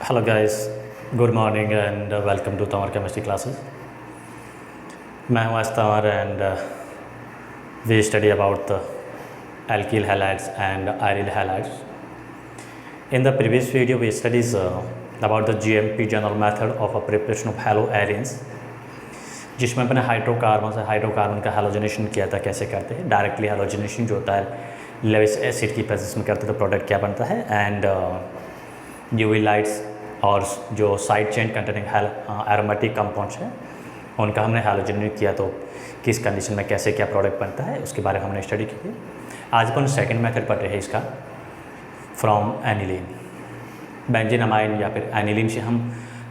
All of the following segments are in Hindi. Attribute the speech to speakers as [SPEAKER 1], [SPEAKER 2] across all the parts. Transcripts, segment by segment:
[SPEAKER 1] Hello guys, good morning and welcome to Tamar Chemistry classes. मैं हूँ Astamar and we study about the alkyl halides and aryl halides. In the previous video we studied about the GMP general method of a preparation of haloarenes, जिसमें अपने हाइड्रोकार्बन का हेलोजनेशन किया था। कैसे करते हैं? डायरेक्टली हेलोजनेशन जो होता है लेविस एसिड की प्रेजेंस में करते तो प्रोडक्ट क्या बनता है, एंड यूवी लाइट्स और जो side chain containing aromatic compounds हैं उनका हमने हेलोजनेट किया तो किस कंडीशन में कैसे क्या प्रोडक्ट बनता है उसके बारे में हमने स्टडी की थी। आज अपन सेकंड मेथड पढ़ रहे हैं इसका, फ्रॉम एनिलीन। बेंजीनमाइन या फिर एनिलीन से हम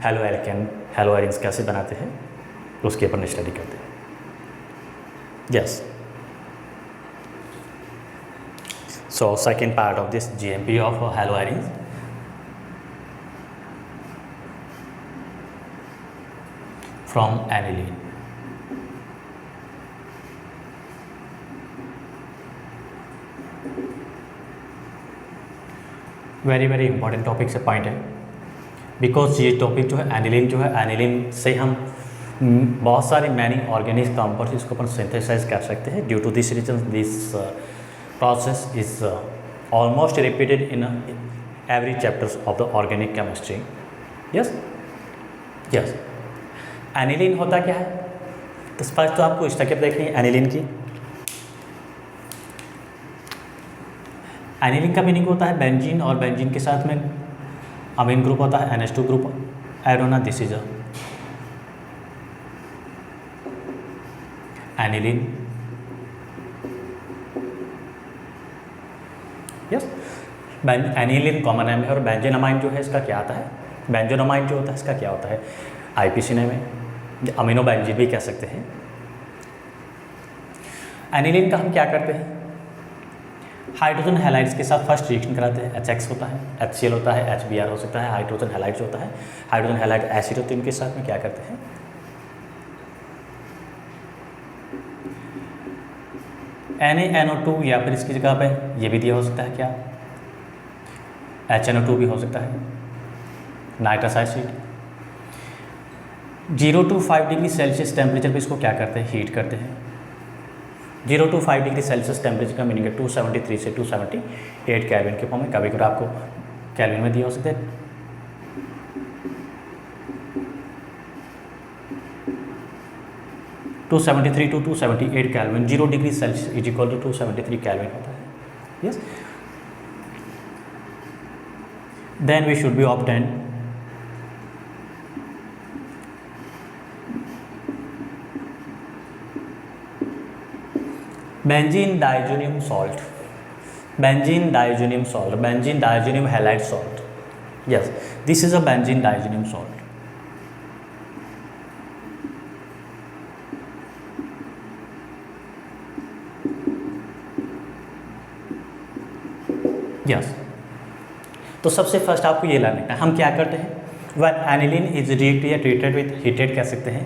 [SPEAKER 1] हेलोएरेन्स कैसे बनाते हैं उसकी अपन स्टडी करते हैं। Yes, so second part of this GMP of haloarenes. From aniline. Very important topic से पॉइंट है, बिकॉज ये टॉपिक जो है एनिलीन एनिलीन से हम बहुत सारे मैनी ऑर्गेनिक कंपाउंड्स इसको अपन सिंथेसाइज कर सकते हैं। Due to this reason this process is almost repeated in every chapters of the organic chemistry. Yes yes, aniline होता क्या है? तो फर्स्ट तो आपको स्ट्रक्चर देखनी है एनिलीन की। एनिलीन का मीनिंग होता है बेंजीन, और बेंजीन के साथ में अमीन ग्रुप होता है NH2 ग्रुप ऐड होना। This is aniline. Yes, aniline common name है। और बेंजीनमाइन जो है इसका क्या आता है? बेंजीनमाइन जो होता है इसका क्या होता है? IPC नेम है, अमीनो बेंजीन भी कह सकते हैं। एनिलीन का हम क्या करते हैं? हाइड्रोजन हैलाइड्स के साथ फर्स्ट रिएक्शन कराते हैं। HX होता है, HCl होता है, HBr हो सकता है, हाइड्रोजन हैलाइड्स होता है, हाइड्रोजन हैलाइड एसिड होते हैं। उनके साथ में क्या करते हैं? NaNO2 या फिर इसकी जगह पे ये भी दिया हो सकता है क्या? HNO2 भी हो सकता है, nitrous acid. 0 to 5 degree Celsius temperature पे इसको क्या करते हैं? हीट करते हैं। 0 to 5 डिग्री सेल्सियस टेम्परेचर का मीनिंग है 273 से 278 केल्विन के फॉर्म में। कभी कभी आपको केल्विन में दिया हो सकते हैं। To 273 to 278 kelvin. 0 degree Celsius is equal to 273 kelvin होता है। Yes, then we should be obtain benzene diazonium salt, benzene diazonium salt, benzene diazonium halide salt. Yes, this is a benzene diazonium salt. Yes, तो सबसे फर्स्ट आपको ये लाना है। हम क्या करते हैं? व्हेन एनिलीन इज रिएक्ट या ट्रीटेड विथ हीटेड कह सकते हैं।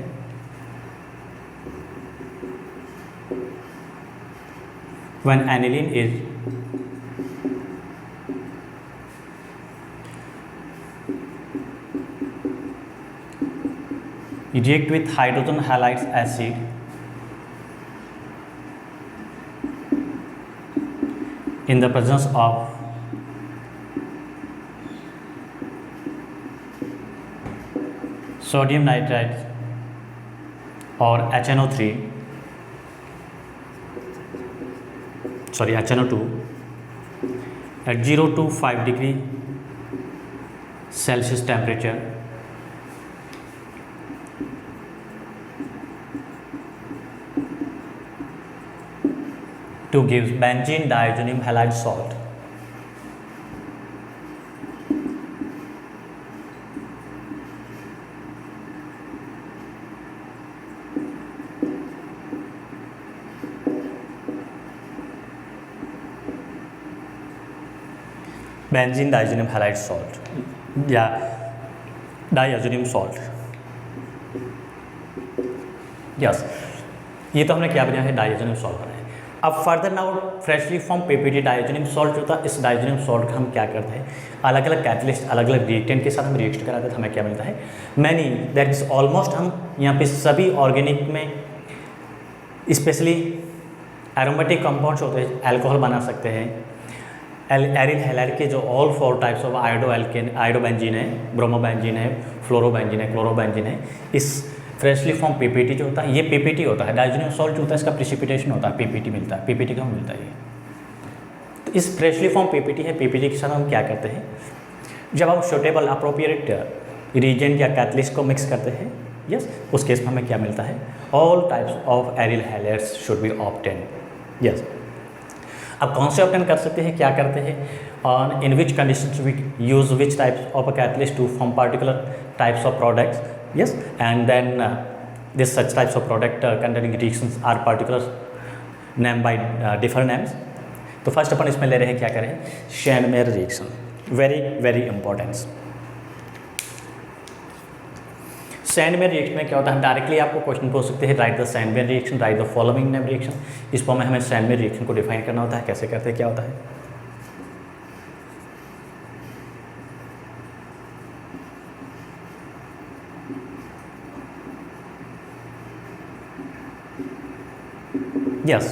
[SPEAKER 1] When aniline is react with hydrogen halides acid in the presence of sodium nitrite or HNO2 at 0 to 5 degree Celsius temperature to give benzene diazonium halide salt. Benzene diazonium halide salt या डाइजोनियम सॉल्ट। यस, ये तो हमने क्या बनाया है? डाइजोनियम सॉल्ट बनाया है। अब further now freshly form PPT डाइजेनियम salt जो था, इस डाइजेनियम सॉल्ट का हम क्या करते हैं, अलग अलग कैटलिस्ट अलग अलग रिएक्टेंट के साथ हम रिएक्ट कराते हैं, हमें क्या मिलता है, मैनी दैट इज ऑलमोस्ट हम यहाँ पे सभी ऑर्गेनिक में स्पेशली एरोमेटिक कंपाउंड्स होते हैं अल्कोहल बना सकते हैं। एरिल हैलाइड के जो ऑल 4 टाइप्स ऑफ आयोडोबेंजीन है, ब्रोमोबेंजीन है, फ्लोरोबेंजीन है, क्लोरोबेंजीन है। इस फ्रेशली फॉर्म पीपीटी जो होता है ये पीपीटी होता है, डाइजेनियम सॉल्ट जो होता है इसका प्रिसिपिटेशन होता है, पीपीटी मिलता है, पीपीटी का मिलता है ये। तो इस फ्रेशली फॉर्म पीपीटी है, पीपीटी के साथ हम क्या करते हैं, जब हम सूटेबल अप्रोप्रिएट रीजेंट या कैटलिस्ट को मिक्स करते हैं, यस, उस केस में हमें क्या मिलता है, all types of aryl halides should be obtain, yes. अब कौन से ऑब्टेन कर सकते हैं, क्या करते हैं, on in which conditions we use which types of a catalyst to form particular types of products, yes, and then this such types of product containing reactions are particular named by different names. तो फर्स्ट अपन इसमें ले रहे हैं, क्या करें, Sandmeyer reaction, very very important. Sandmeyer reaction में क्या होता है, डायरेक्टली आपको क्वेश्चन पूछ सकते हैं, write the Sandmeyer reaction, write the following name reaction. इस फॉर्म में हमें शैनमेयर रिएक्शन को डिफाइन करना होता है, कैसे करते हैं, क्या होता है। यस,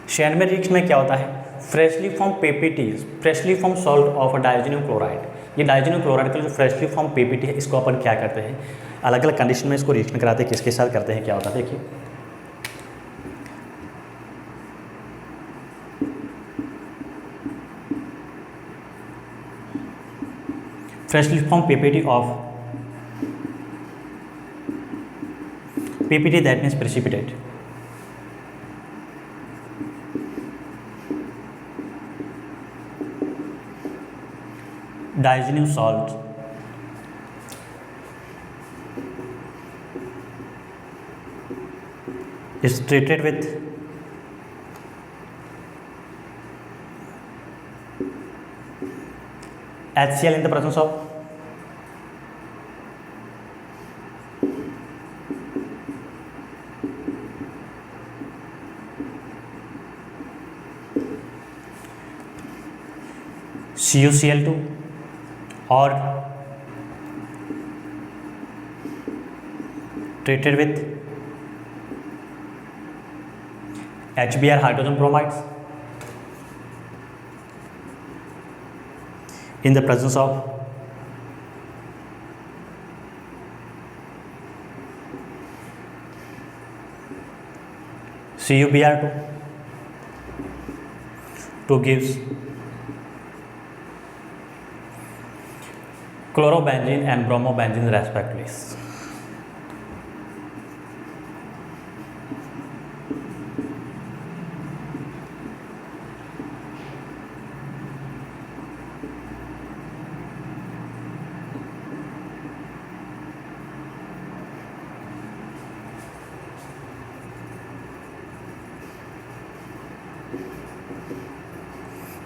[SPEAKER 1] शैनमेयर रिएक्शन में क्या होता है, freshly form PPT, freshly form salt of डाइजेनियम chloride, ये डाइजेनियम क्लोराइड का जो फ्रेशली फॉर्म पीपीटी है इसको अपन क्या करते हैं, अलग अलग कंडीशन में इसको रिएक्शन कराते हैं, किसके साथ करते हैं, क्या होता है, देखिए। Freshly form PPT of PPT, that means precipitate, diazenyl salt is treated with HCl in the presence of CuCl2 or treated with HBr hydrogen bromides in the presence of CuBr2 to gives chlorobenzene and bromobenzene respectively.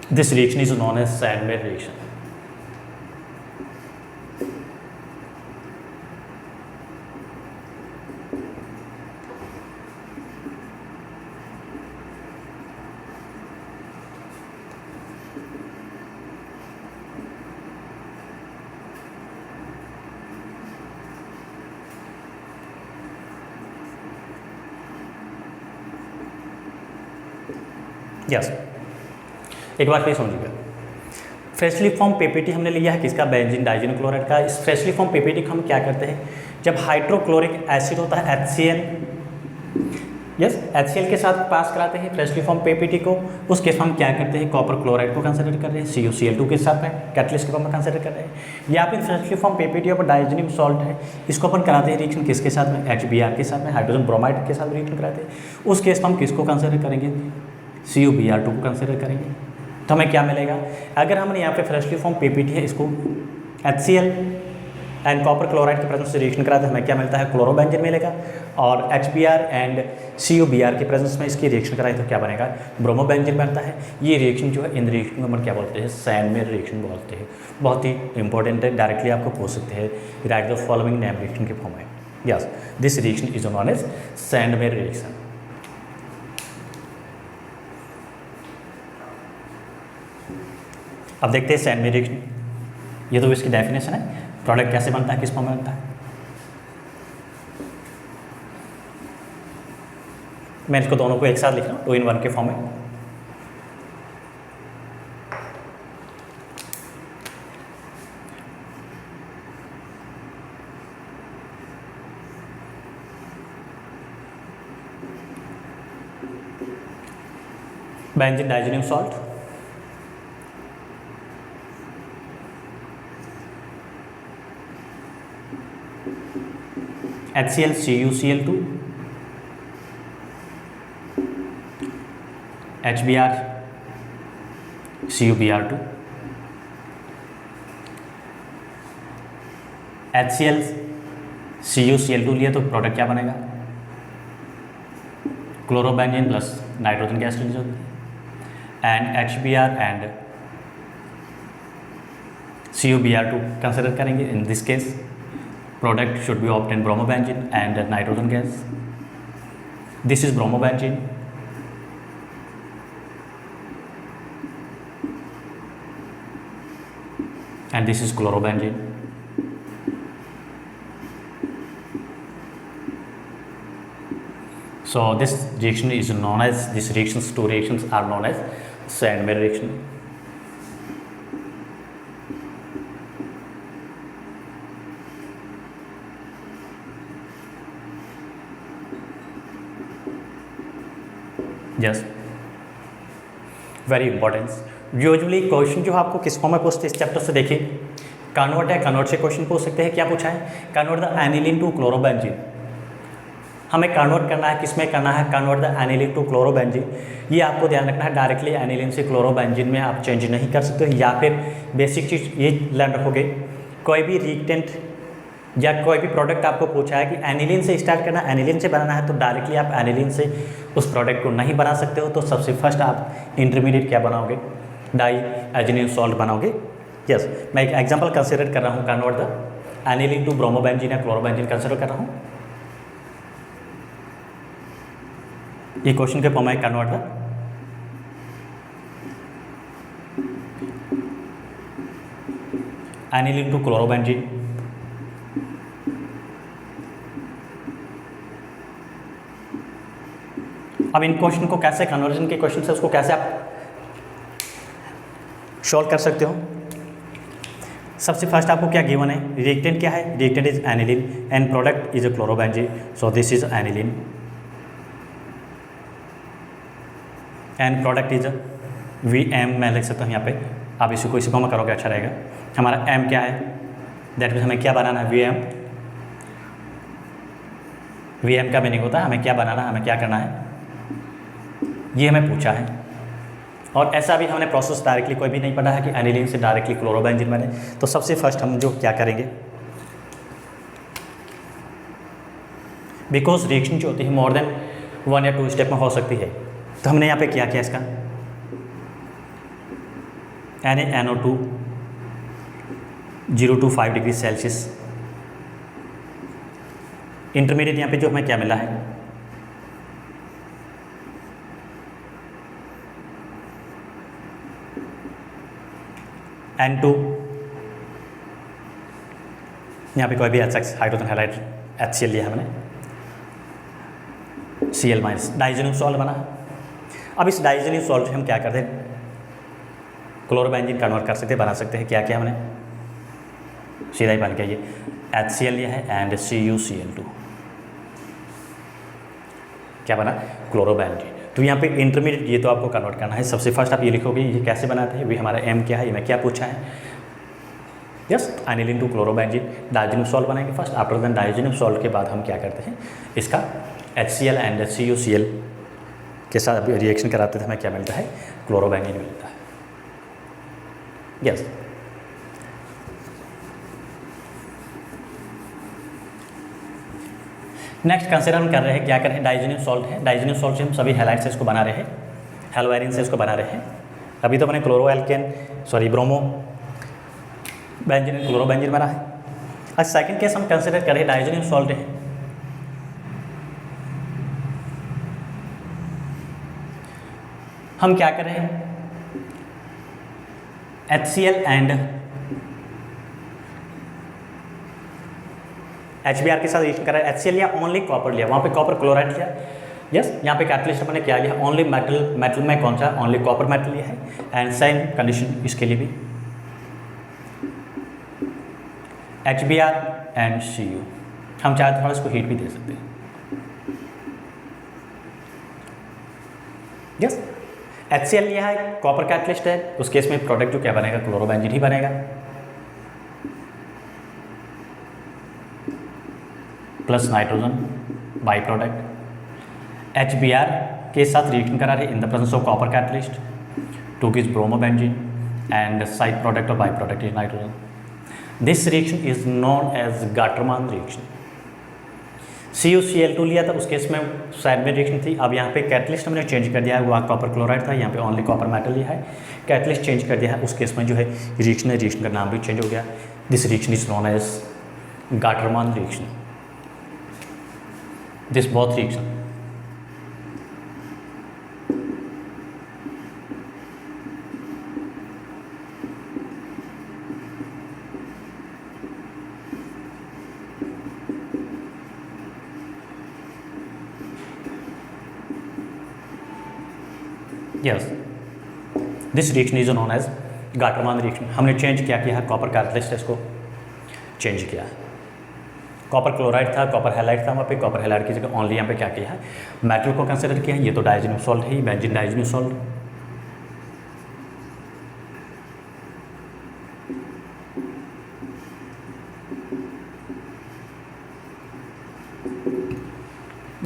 [SPEAKER 1] This reaction is known as Sandmeyer reaction. Yes, एक बार फिर समझिएगा, फ्रेशली फॉर्म पीपीटी हमने लिया है किसका, बेंजीन डाइजेनियम क्लोराइड का। इस फ्रेशली फॉर्म पीपीटी को हम क्या करते हैं, जब हाइड्रोक्लोरिक एसिड होता है HCl, यस, HCl के साथ पास कराते हैं फ्रेशली फॉर्म पीपीटी को, उस केस में हम क्या करते हैं, कॉपर क्लोराइड को कंसिडर कर रहे हैं, CuCl2 के साथ में कैटलिस्ट के फॉर्म में कंसिडर कर रहे हैं। या फिर फ्रेशली फॉर्म पीपीटी और डाइजेनियम सॉल्ट है, इसको अपन कराते हैं रिएक्शन किसके साथ में, HBr के साथ में, हाइड्रोजन ब्रोमाइड के साथ रिएक्शन कराते हैं। उस केस में हम किसको कंसिडर करेंगे, CuBr2 को कंसिडर करेंगे। तो हमें क्या मिलेगा, अगर हमने यहाँ पे फ्रेशली फॉर्म पीपीटी है इसको HCl एंड कॉपर क्लोराइड के प्रेजेंस से रिएक्शन कराते हैं, हमें क्या मिलता है, क्लोरोबेंजीन मिलेगा। और HBr एंड CuBr के प्रेजेंस में इसकी रिएक्शन कराए तो क्या बनेगा, ब्रोमोबेंजीन बनता है। ये रिएक्शन जो है, इन रिएक्शन को हम क्या बोलते हैं, सैंडमेयर रिएक्शन बोलते हैं। बहुत ही इंपॉर्टेंट है, डायरेक्टली आपको पूछ सकते हैं, write the following name reaction के फॉर्म में। Yes, this reaction is known as Sandmeyer reaction. अब देखते हैं सैंड में रिएक्शन, ये तो इसकी डेफिनेशन है, प्रोडक्ट कैसे बनता है, किस फॉर्म में बनता है। मैं इसको दोनों को एक साथ लिख रहा हूँ 2 in 1 के फॉर्म में। Benzene डाइजेनियम salt, HCl CuCl2, HBr CuBr2, HCl CuCl2 लिए तो प्रोडक्ट क्या बनेगा, chlorobenzene plus nitrogen gas release होती है, and HBr and CuBr2 consider करेंगे। In this case product should be obtained bromobenzene and nitrogen gas. This is bromobenzene, and this is chlorobenzene. So this reaction is known as, these reactions, 2 reactions are known as Sandmeyer reaction. Yes, very importance. Usually question जो आपको किस फॉर्म में पूछते हैं इस चैप्टर से देखिए, कन्वर्ट है, कन्वर्ट से क्वेश्चन पूछ सकते हैं। क्या पूछा है, convert the aniline to chlorobenzene. हमें कन्वर्ट करना है, किस में करना है, convert the aniline to chlorobenzene. ये आपको ध्यान रखना है, डायरेक्टली एनिलीन से क्लोरोबेंजीन में आप चेंज नहीं कर सकते, या फिर बेसिक चीज़ ये लर्न रखोगे, कोई भी रिएक्टेंट या कोई भी प्रोडक्ट आपको पूछा है कि एनिलीन से स्टार्ट करना, एनिलीन से बनाना है, तो डायरेक्टली आप एनिलीन से उस प्रोडक्ट को नहीं बना सकते हो। तो सबसे फर्स्ट आप इंटरमीडिएट क्या बनाओगे, डाइएजिनियम सॉल्ट बनाओगे। यस, मैं एक एग्जांपल कंसिडर कर रहा हूँ, convert the aniline to bromobenzene या क्लोरोबेंजीन कंसिडर कर रहा हूँ। ये क्वेश्चन के फॉर्म में convert the aniline to chlorobenzene. अब इन क्वेश्चन को कैसे, कन्वर्जन के क्वेश्चन से उसको कैसे आप सॉल्व कर सकते हो। सबसे फर्स्ट आपको क्या गिवन है, रिएक्टेंट क्या है, reactant is aniline and product is a chlorobenzene, so this is aniline and product is VM। मैं लिख सकता हूँ यहाँ पे, आप इसी को इसी फॉर्म में करोगे अच्छा रहेगा। हमारा M क्या है, दैट मीन्स हमें क्या बनाना है, VM का मीनिंग होता है हमें क्या बनाना है, हमें क्या करना है, ये हमें पूछा है। और ऐसा भी हमने प्रोसेस डायरेक्टली कोई भी नहीं पढ़ा है कि एनिलीन से डायरेक्टली क्लोरोबेंजीन बने। तो सबसे फर्स्ट हम जो क्या करेंगे, बिकॉज रिएक्शन जो होती है मोर देन 1 या 2 स्टेप में हो सकती है, तो हमने यहाँ पे क्या किया, इसका NaNO2 0 to 5 degree Celsius. Intermediate यहाँ पे जो हमें क्या मिला है, N2, यहाँ पे कोई भी HX हाइड्रोजन हैलाइड HCl लिया हमने, Cl माइनस, डाइजेनियम सॉल्ट बना। अब इस डाइजेनियम सॉल्ट से हम क्या करते हैं, क्लोरोबेंजीन कन्वर्ट कर सकते हैं, बना सकते हैं। क्या किया हमने, सीधा ही बन गया ये HCl लिया है एंड CuCl2, क्या बना, क्लोरोबेंजीन। तो यहाँ पे इंटरमीडिएट ये तो आपको कन्वर्ट करना है। सबसे फर्स्ट आप ये लिखोगे ये कैसे बनाते हैं, वे हमारा M क्या है, ये मैं क्या पूछा है। Yes, aniline to chlorobenzene, diazonium salt बनाएंगे first. After then diazonium salt के बाद हम क्या करते हैं, इसका HCl एंड CuCl के साथ रिएक्शन कराते थे, हमें क्या मिलता है, क्लोरोबेंजीन मिलता है। यस, नेक्स्ट कंसिडर हम कर रहे हैं, क्या कर रहे हैं, डाइजेनियम सॉल्ट है। डाइजेनियम सॉल्ट से हम सभी हैलाइड से इसको बना रहे हैं, हेलोएरिन से इसको बना रहे हैं। अभी तो मैंने ब्रोमो बेंजीन क्लोरोबेंजीन बना है। आज सेकंड केस हम कंसिडर कर रहे हैं, डाइजेनियम सॉल्ट है, हम क्या कर रहे हैं, HCl एंड HBr के साथ रिएक्शन कर रहा है। HCl लिया, ओनली कॉपर लिया, वहाँ पे कॉपर क्लोराइड लिया। यस, यहाँ पे कैटलिस्ट मैंने क्या लिया, ओनली मेटल में कौन सा, ओनली कॉपर मेटल लिया है। एंड सेम कंडीशन इसके लिए भी, HBr एंड Cu। हम चाहे तो थोड़ा इसको हीट भी दे सकते हैं। यस, HCl लिया है, कॉपर कैटलिस्ट है, उस केस में प्रोडक्ट जो क्या बनेगा, क्लोरोबेंजीन ही बनेगा, plus nitrogen byproduct. HBr के साथ रिएक्शन करा रहे in the presence of copper catalyst to gives bromobenzene and side product और byproduct is nitrogen. This reaction is known as Gattermann reaction. CuCl2 लिया था, उस केस में साइड में रिएक्शन थी। अब यहाँ पे कैटलिस्ट हमने चेंज कर दिया है, वहाँ कॉपर क्लोराइड था, यहाँ पे ओनली कॉपर मेटल लिया है, कैटलिस्ट चेंज कर दिया है, उस केस में जो है रिएक्शन का नाम भी चेंज हो गया। This reaction is known as Gattermann reaction. This both reaction yes, this reaction is known as Gattermann reaction. हमने चेंज क्या किया है, कॉपर कैटलिस्ट इसको चेंज किया है। कॉपर क्लोराइड था, कॉपर हैलाइड था, वहाँ पे कॉपर हैलाइड की जगह ओनली यहाँ पे क्या किया है, मेटल को कंसिडर किया है। ये तो डाइजेनियम सॉल्ट है, benzene डाइजेनियम salt.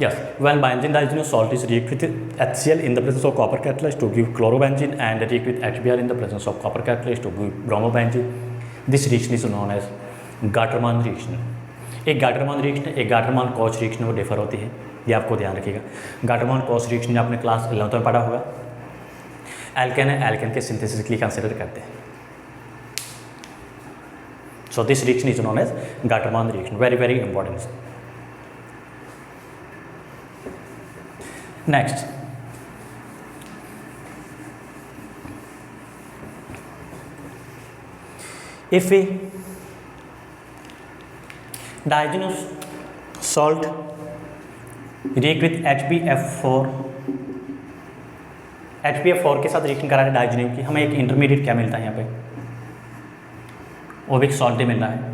[SPEAKER 1] Yes, when benzene diacetyl salt is react with HCl in the presence of copper catalyst to give chlorobenzene and react with HBr in the presence of copper catalyst to give bromobenzene, this reaction is known as Gattermann reaction. एक गाटरमान रिएक्शन, एक गाटरमान कॉच रिएक्शन वो डिफर होती है, ये आपको ध्यान रखिएगा। गाटरमान कॉच रिएक्शन आपने क्लास 11th में पढ़ा होगा। एल्केन है, एल्केन के सिंथेसिस के लिए कंसिडर करते हैं। So this reaction is known as Gattermann reaction, very very important. Next, if we diacetyl salt react with HbF4 के साथ रिएक्शन करा है डाइजेनियम की, हमें एक इंटरमीडिएट क्या मिलता है यहाँ पे, वो भी एक सॉल्ट ही मिल रहा है।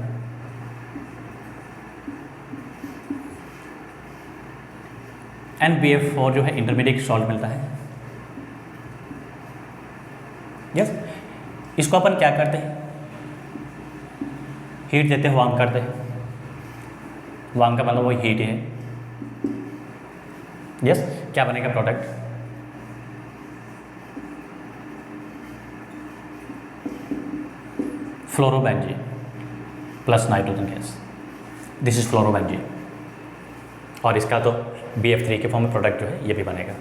[SPEAKER 1] NBF4 जो है इंटरमीडिएट सॉल्ट मिलता है। यस, इसको अपन क्या करते हैं, हीट देते हैं, वार्म करते हैं। वार्म का मतलब वो हीट है। यस, क्या बनेगा product, fluorobenzene plus nitrogen gas. This is fluorobenzene. और इसका तो BF3 के फॉर्म में प्रोडक्ट जो है ये भी बनेगा।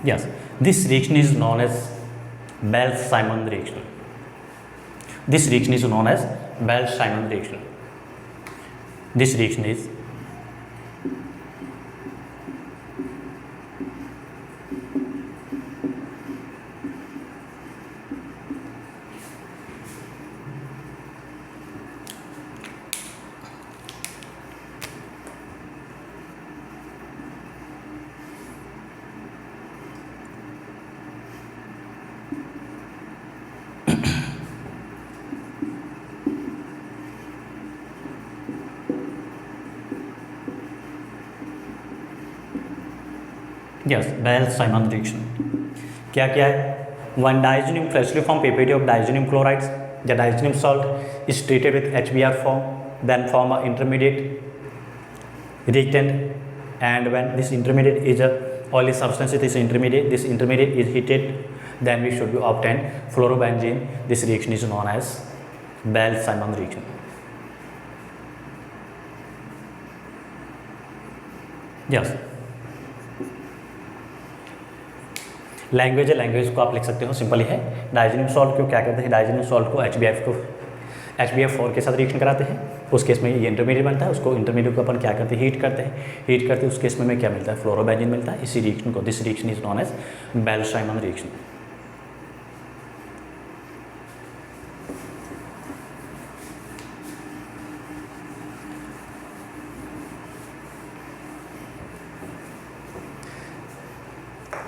[SPEAKER 1] Yes, this reaction is known as Bell-Simon reaction. This reaction is known as Bell-Simon reaction. This reaction is yes, Bell-Simon reaction। क्या क्या है, one डाइजेनियम freshly form PPT of डाइजेनियम chlorides, the डाइजेनियम salt is treated with HBr form, then form a intermediate reactant, and when this intermediate is a oily substance, this intermediate is heated, then we should be obtain fluorobenzene. This reaction is known as Bell-Simon reaction. Yes, language है, लैंग्वेज को आप लिख सकते हो, सिंपल ही है। डाइजेनियम सॉल्ट को क्या करते हैं, डाइजेनियम सॉल्ट को HBF को HbF4 के साथ रिएक्शन कराते हैं, उस केस में ये इंटरमीडिएट बनता है, उसको इंटरमीडिएट को अपन क्या करते हैं, हीट करते हैं, हीट करते हैं, उस केस में हमें क्या मिलता है, फ्लोरोबेंजीन मिलता है। इसी रिएक्शन को, this reaction is known as Balz Schiemann reaction.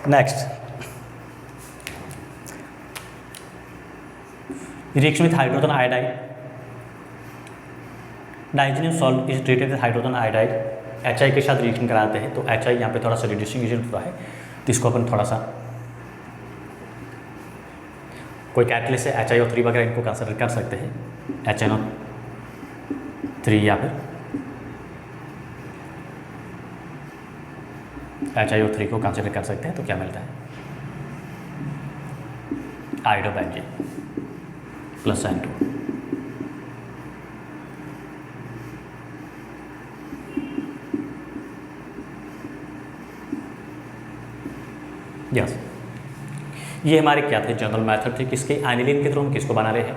[SPEAKER 1] Next, reaction with hydrogen iodide, diazonium salt is treated with hydrogen iodide, HI के साथ रिएक्शन कराते हैं, तो HI यहाँ पे थोड़ा सा रिड्यूसिंग एजेंट होता है, तो इसको अपन थोड़ा सा कोई कैटलिस्ट से HiO3 वगैरह इनको कंसिडर कर सकते हैं, HNO3 या फिर HiO3 को कंसिडर कर सकते हैं, तो क्या मिलता है, आयोडोबेंजीन प्लस N2। यस, ये हमारे क्या थे, जनरल मेथड थे, किसके, एनिलीन के थ्रू हम किसको बना रहे हैं,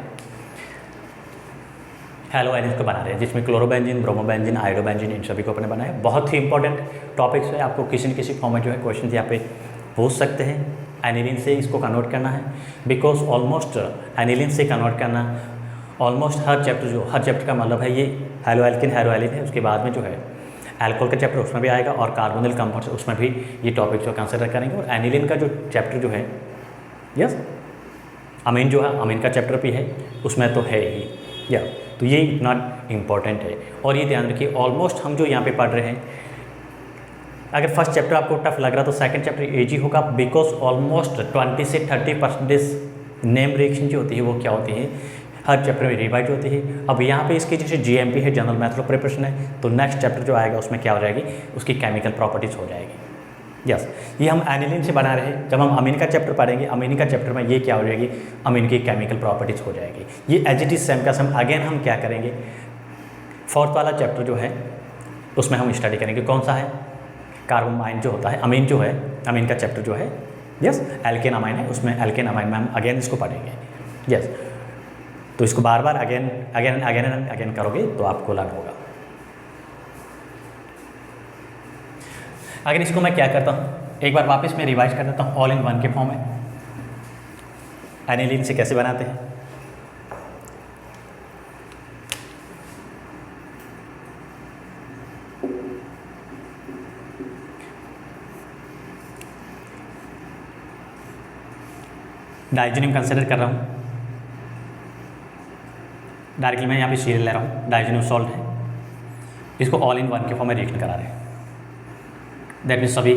[SPEAKER 1] हेलो एनिलीन को बना रहे हैं, जिसमें क्लोरोबेंजीन, ब्रोमोबेंजीन, आयोडोबेंजीन, इन सभी को अपने बनाया। बहुत ही इंपॉर्टेंट टॉपिक्स है, आपको किसी न किसी फॉर्म में जो है क्वेश्चन यहाँ पे पूछ सकते हैं। एनिलीन से इसको कन्वर्ट करना है, बिकॉज ऑलमोस्ट एनिलीन से कन्वर्ट करना ऑलमोस्ट हर चैप्टर का मतलब है ये हेलो एल्किन है, उसके बाद में जो है एल्कोहल का चैप्टर उसमें भी आएगा, और कार्बोनिल कंपाउंड्स उसमें भी ये टॉपिक जो कंसिडर करेंगे। और एनिलीन का जो चैप्टर जो है, यस, अमीन जो है, अमीन का चैप्टर भी है, उसमें तो है ही, या तो ये इतना इम्पॉर्टेंट है। और ये ध्यान रखिए, ऑलमोस्ट हम जो यहाँ पे पढ़ रहे हैं, अगर फर्स्ट चैप्टर आपको टफ लग रहा तो सेकंड चैप्टर ईजी होगा, बिकॉज ऑलमोस्ट 20 से 30% नेम रिएक्शन जो होती है वो क्या होती है, हर चैप्टर में रिवाइज होती है। अब यहाँ पे इसकी जैसे GMP है, जनरल मेथड ऑफ प्रिपरेशन है, तो नेक्स्ट चैप्टर जो आएगा उसमें क्या हो जाएगी, उसकी केमिकल प्रॉपर्टीज़ हो जाएगी। यस, ये हम एनिलीन से बना रहे हैं, जब हम अमीन का चैप्टर पढ़ेंगे, अमीन का चैप्टर में ये क्या हो जाएगी, अमीन की केमिकल प्रॉपर्टीज़ हो जाएगी। ये एज इट इज सेम का सेम अगेन हम क्या करेंगे, फोर्थ वाला चैप्टर जो है उसमें हम स्टडी करेंगे, कौन सा है, कार्बोमाइन जो होता है, अमीन जो है, अमीन का चैप्टर जो है, यस, एल्केन अमाइन है, उसमें एल्केन अमाइन में हम अगेन इसको पढ़ेंगे। यस, तो इसको बार बार अगेन करोगे तो आपको लर्न होगा। अगर इसको मैं क्या करता हूँ, एक बार वापस मैं रिवाइज कर देता हूँ, ऑल इन वन के फॉर्म में एनिलीन से कैसे बनाते हैं। डाइजेनियम कंसिडर कर रहा हूँ, डायरेक्टली मैं यहाँ पे सीरियल ले रहा हूँ, डाइजेनियम सॉल्ट है, इसको ऑल इन वन के फॉर्म में रिएक्शन करा रहे हैं, दैट मीन्स सभी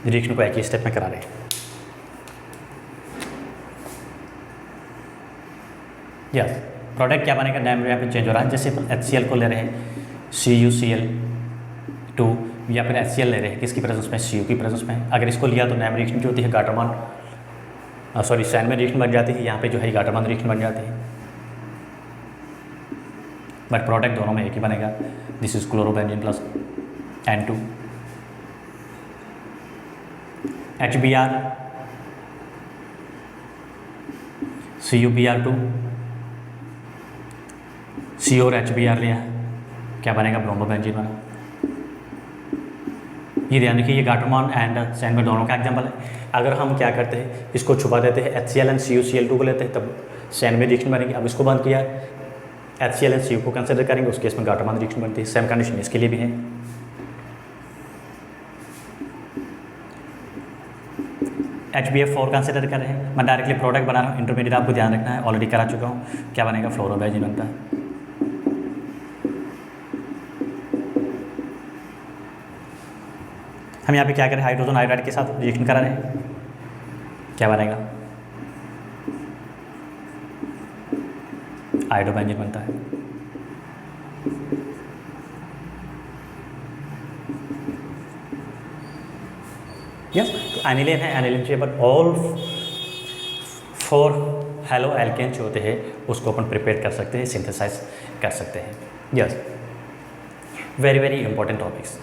[SPEAKER 1] रिएक्शन को एक ही स्टेप में करा रहे हैं। यस, प्रोडक्ट क्या बनेगा, नाम यहाँ पे चेंज हो रहा है, जैसे अपन HCl को ले रहे हैं, CuCl2, या फिर HCl ले रहे हैं, किसकी प्रेजेंस में, Cu की प्रेजेंस में। अगर इसको लिया तो नाम रिएक्शन जो होती है गाटरमान सैंडविच रिएक्शन बन जाती है, यहाँ पे जो है गाटरमान रिएक्शन बन जाती है, बट प्रोडक्ट दोनों में एक ही बनेगा। This is chlorobenzene plus N2, HBr, CuBr2, CO और HBr लिया, क्या बनेगा, ब्रोमोबेंजीन बना। ये ध्यान रखिए, ये गाटरमान एंड सैंडविच दोनों का एग्जाम्पल है। अगर हम क्या करते हैं, इसको छुपा देते हैं, HCl एंड CuCl2 को लेते हैं, तब सैंडविच रिएक्शन बनेगी। अब इसको बंद किया, HCl एंड Cu को कंसिडर करेंगे, उस केस में गाटरमान रिएक्शन बनती है। सेम कंडीशन इसके लिए भी है। HbF4 कंसिडर कर रहे हैं, मैं डायरेक्टली प्रोडक्ट बना रहा हूँ, इंटरमीडिएट आपको ध्यान रखना है, ऑलरेडी करा चुका हूँ, क्या बनेगा, फ्लोरोबेंजीन बनता है। हम यहाँ पे क्या करें, हाइड्रोजन आयोडाइड के साथ रिएक्शन करा रहे हैं, क्या बनेगा, आयोडोबेंजीन बनता है। यस, तो एनिलीन है, एनिलीन से बट ऑल 4 हेलो एल्केन जो होते हैं उसको अपन प्रिपेयर कर सकते हैं, सिंथेसाइज कर सकते हैं। Yes, very very important topics.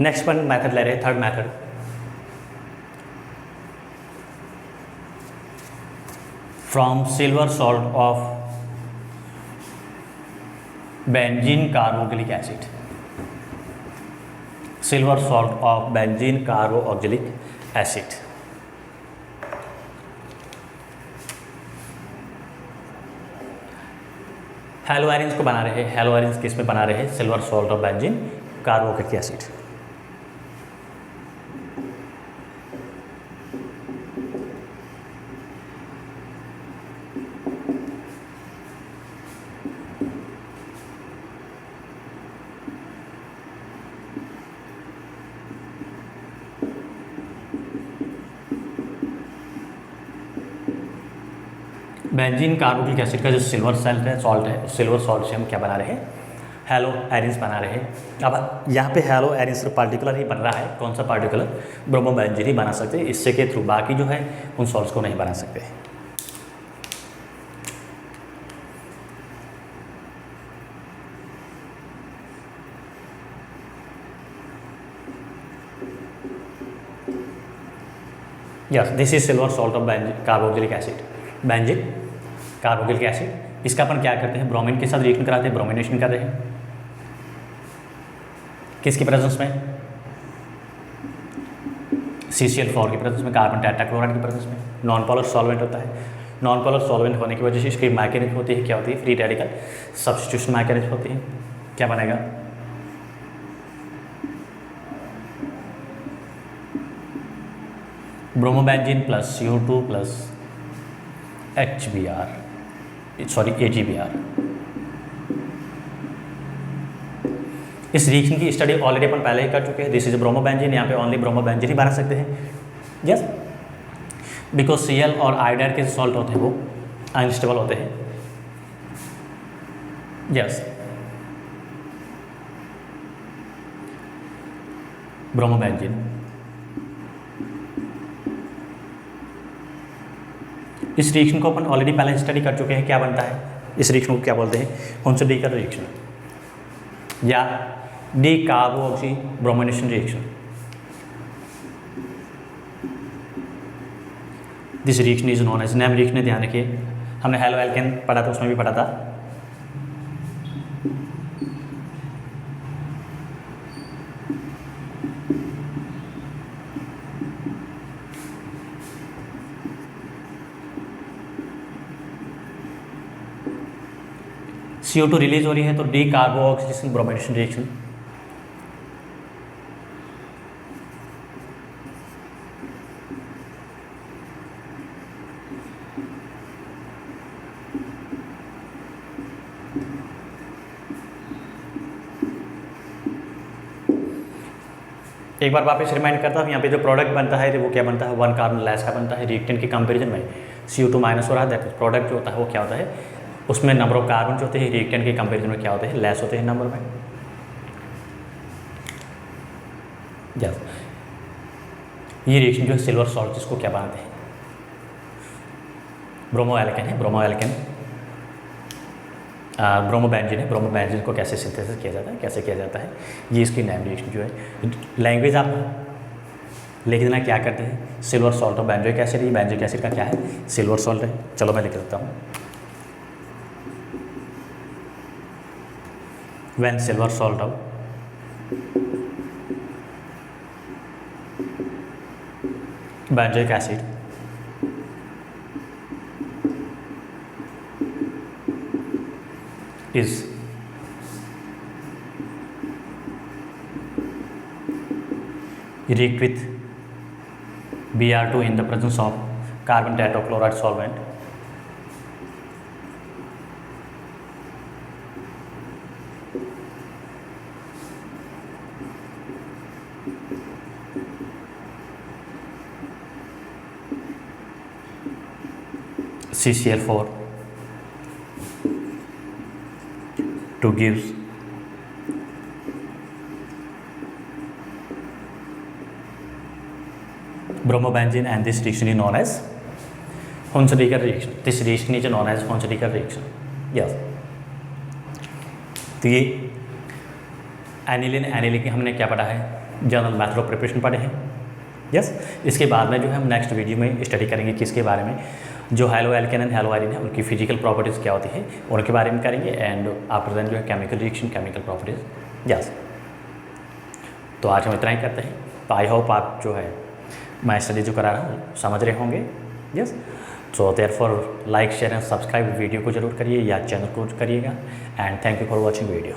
[SPEAKER 1] Next one method ले रहे हैं, third method, from silver salt of benzene carboxylic acid, silver salt of benzene carboxylic acid. Hello irons को बना रहे हैं, हेलो आयरन्स किस में बना रहे हैं, silver salt of benzene carboxylic acid. Benzene carboxylic acid का जो सिल्वर सॉल्ट है, उस सिल्वर सॉल्ट से हम क्या बना रहे हैं, हेलो आयरन्स बना रहे हैं। अब यहाँ पे हेलो आयरन्स पार्टिकुलर ही बन रहा है, कौन सा पार्टिकुलर, ब्रोमोबेंजीन ही बना सकते हैं, इससे के थ्रू, बाकी जो है उन सॉल्ट्स को नहीं बना सकते। Yes, this is silver salt of carboxylic acid, benzene carboxylic acid. इसका अपन क्या करते हैं, ब्रोमीन के साथ रिएक्शन कराते हैं, ब्रोमिनेशन कर रहे हैं, किसकी प्रेजेंस में, CCl4 की प्रेजेंस में, कार्बन टेट्राक्लोराइड की प्रेजेंस में। नॉन पोलर सॉल्वेंट होता है, नॉन पोलर सॉल्वेंट होने की वजह से इसकी मैकेनिज्म होती है, क्या होती है, फ्री रेडिकल सब्स्टिट्यूशन मैकेनिज्म होती है। क्या बनेगा, bromobenzene plus CO2 plus HBr, sorry AgBr। इस रिएक्शन की स्टडी ऑलरेडी अपन पहले ही कर चुके हैं। दिस इज ब्रोमोबेंजीन, यहाँ पे ओनली ब्रोमोबेंजीन ही बना सकते हैं। यस, बिकॉज Cl और आयोडाइड के सॉल्ट होते हैं वो अनस्टेबल होते हैं। Yes, bromobenzene. इस रिएक्शन को अपन ऑलरेडी पहले स्टडी कर चुके हैं, क्या बनता है, इस रिएक्शन को क्या बोलते हैं, कौन सा डीकर रिएक्शन या decarboxy bromination reaction. This reaction is known as, name reaction है, ध्यान रखिए, हमने हेलो एल्केन पढ़ा था, उसमें भी पढ़ा था। CO2 रिलीज हो रही है तो डी कार्बोक्सिलेशन ब्रोमिनेशन रिएक्शन। एक बार वापस रिमाइंड करता हूँ, यहाँ पे जो प्रोडक्ट बनता है वो क्या बनता है, 1 कार्बन लेस का बनता है। रिएक्टेंट के कंपैरिजन में CO2 माइनस हो रहा है, प्रोडक्ट जो होता है वो क्या होता है, उसमें नंबर ऑफ कार्बन जो होते हैं रिएक्टेंट के कंपैरिजन में क्या होते हैं, लेस होते हैं नंबर में। यस, ये रिएक्शन जो है सिल्वर सॉल्ट जिसको क्या बनाते हैं, ब्रोमो एल्केन है, ब्रोमो एल्केन, ब्रोमोबेंजीन है, ब्रोमोबेंजीन को कैसे सिंथेसिस किया जाता है, कैसे किया जाता है, ये इसकी नेम रिएक्शन जो है। लैंग्वेज आप लिख देना, क्या करते हैं, silver salt of benzoic acid, ये बेंजोइक एसिड का क्या है, सिल्वर सॉल्ट है। चलो मैं लिख देता हूँ, when silver salt of benzoic acid is react with Br2 in the presence of carbon tetrachloride solvent, CCl4 to gives bromobenzene, and this reaction is known as Hunsaker reaction. This reaction is known as Hunsaker reaction. Yes. तो ये एनिलिन एनिलिन की हमने क्या पढ़ा है, जनरल मेथड ऑफ प्रिपरेशन पढ़े हैं। यस, इसके बाद में जो है हम नेक्स्ट वीडियो में स्टडी करेंगे किसके बारे में, जो hello alkene and hello iron है उनकी फिजिकल प्रॉपर्टीज़ क्या होती है उनके बारे में करेंगे, एंड आफ्टर देन जो है chemical reaction, chemical properties. Yes, तो आज हम इतना ही करते हैं। तो आई होप आप जो है मैं स्टडी जो करा रहा हूँ समझ रहे होंगे। Yes, so therefore like share and subscribe video को जरूर करिए या चैनल को करिएगा, and thank you for watching video.